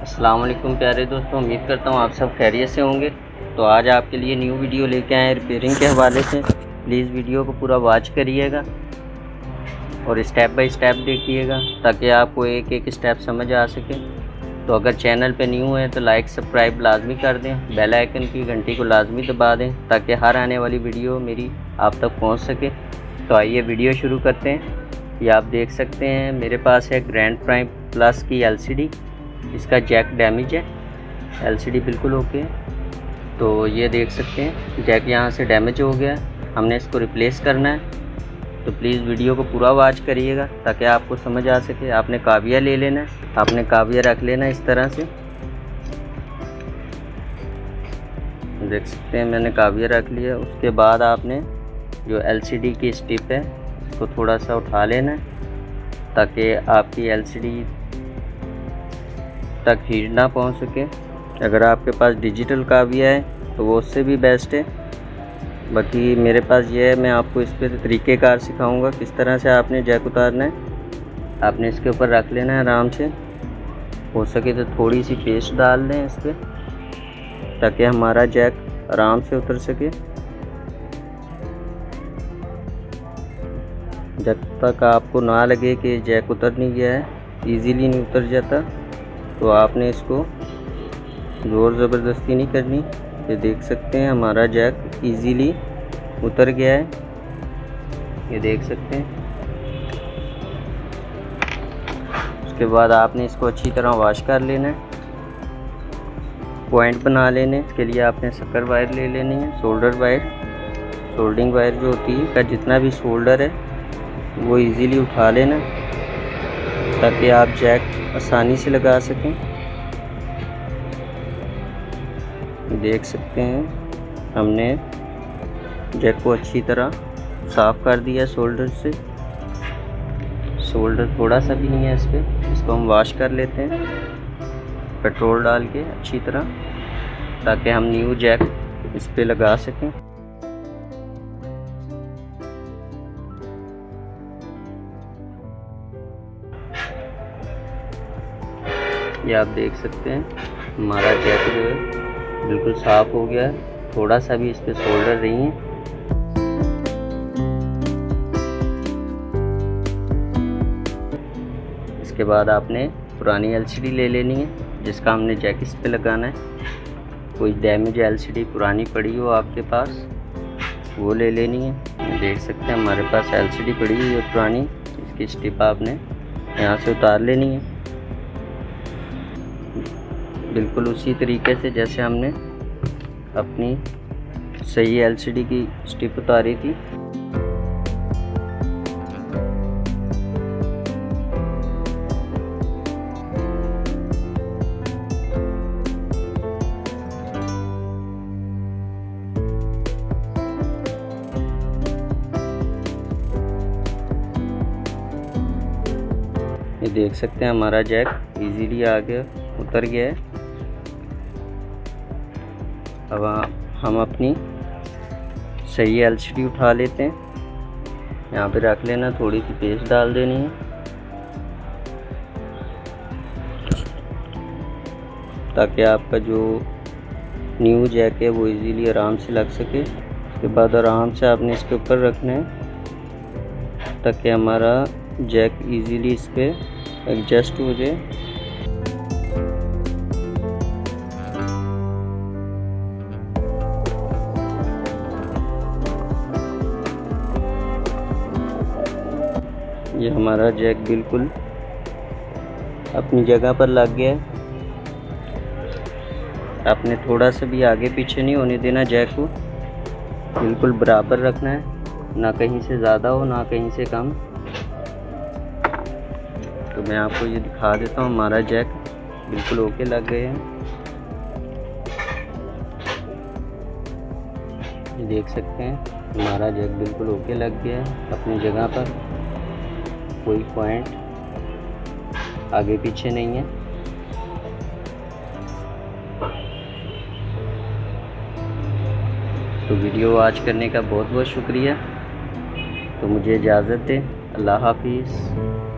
अस्सलाम वालेकुम प्यारे दोस्तों, उम्मीद करता हूँ आप सब खैरियत से होंगे। तो आज आपके लिए न्यू वीडियो लेके आए रिपेयरिंग के हवाले से। प्लीज़ वीडियो को पूरा वॉच करिएगा और स्टेप बाय स्टेप देखिएगा ताकि आपको एक एक स्टेप समझ आ सके। तो अगर चैनल पे न्यू है तो लाइक सब्सक्राइब लाजमी कर दें, बेल आइकन की घंटी को लाजमी दबा दें ताकि हर आने वाली वीडियो मेरी आप तक पहुँच सके। तो आइए वीडियो शुरू करते हैं। ये आप देख सकते हैं मेरे पास है ग्रैंड प्राइम प्लस की LCD। इसका जैक डैमेज है, LCD बिल्कुल ओके है। तो ये देख सकते हैं जैक यहाँ से डैमेज हो गया है, हमने इसको रिप्लेस करना है। तो प्लीज़ वीडियो को पूरा वॉच करिएगा ताकि आपको समझ आ सके। आपने काविया ले लेना है, आपने काविया रख लेना है इस तरह से। देख सकते हैं मैंने काविया रख लिया। उसके बाद आपने जो LCD की स्टिप है उसको थोड़ा सा उठा लेना है ताकि आपकी LCD तक हीट ना पहुंच सके। अगर आपके पास डिजिटल काविया है तो वो उससे भी बेस्ट है। बाकी मेरे पास ये है, मैं आपको इस पर तरीक़ेकार सिखाऊंगा किस तरह से आपने जैक उतारना है। आपने इसके ऊपर रख लेना है आराम से, हो सके तो थोड़ी सी पेस्ट डाल दें इस पर ताकि हमारा जैक आराम से उतर सके। जब तक आपको ना लगे कि जैक उतर नहीं गया है, इजीली नहीं उतर जाता, तो आपने इसको ज़ोर ज़बरदस्ती नहीं करनी। ये देख सकते हैं हमारा जैक इजीली उतर गया है, ये देख सकते हैं। उसके बाद आपने इसको अच्छी तरह वॉश कर लेना है, पॉइंट बना लेने। इसके लिए आपने शक्कर वायर ले लेनी है, सोल्डर वायर, सोल्डिंग वायर जो होती है का जितना भी सोल्डर है वो इजीली उठा लेना ताकि आप जैक आसानी से लगा सकें। देख सकते हैं हमने जैक को अच्छी तरह साफ़ कर दिया सोल्डर से। सोल्डर थोड़ा सा भी नहीं है इस पर, इसको हम वॉश कर लेते हैं पेट्रोल डाल के अच्छी तरह ताकि हम न्यू जैक इस पर लगा सकें। ये आप देख सकते हैं हमारा जैक जो है बिल्कुल साफ़ हो गया है, थोड़ा सा भी इस पर सोल्डर नहीं है। इसके बाद आपने पुरानी LCD ले लेनी है जिसका हमने जैक इस पे लगाना है। कोई डैमेज LCD पुरानी पड़ी हो आपके पास वो ले लेनी है। देख सकते हैं हमारे पास LCD पड़ी हुई है पुरानी, इसकी स्टिप आपने यहाँ से उतार लेनी है बिल्कुल उसी तरीके से जैसे हमने अपनी सही LCD की स्टिप उतारी थी। ये देख सकते हैं हमारा जैक इजीली आ गया, उतर गया है। अब हम अपनी सही LCD उठा लेते हैं, यहाँ पे रख लेना, थोड़ी सी पेस्ट डाल देनी है ताकि आपका जो न्यू जैक है वो इजीली आराम से लग सके। उसके बाद आराम से आपने इसके ऊपर रखना है ताकि हमारा जैक इजीली इस पर एडजस्ट हो जाए। ये हमारा जैक बिल्कुल अपनी जगह पर लग गया है। आपने थोड़ा सा भी आगे पीछे नहीं होने देना, जैक को बिल्कुल बराबर रखना है, ना कहीं से ज़्यादा हो ना कहीं से कम। तो मैं आपको ये दिखा देता हूँ, हमारा जैक बिल्कुल ओके लग गए हैं। ये देख सकते हैं हमारा जैक बिल्कुल ओके लग गया है अपनी जगह पर, कोई पॉइंट आगे पीछे नहीं है। तो वीडियो वॉच करने का बहुत बहुत शुक्रिया। तो मुझे इजाज़त दें, अल्लाह हाफिज़।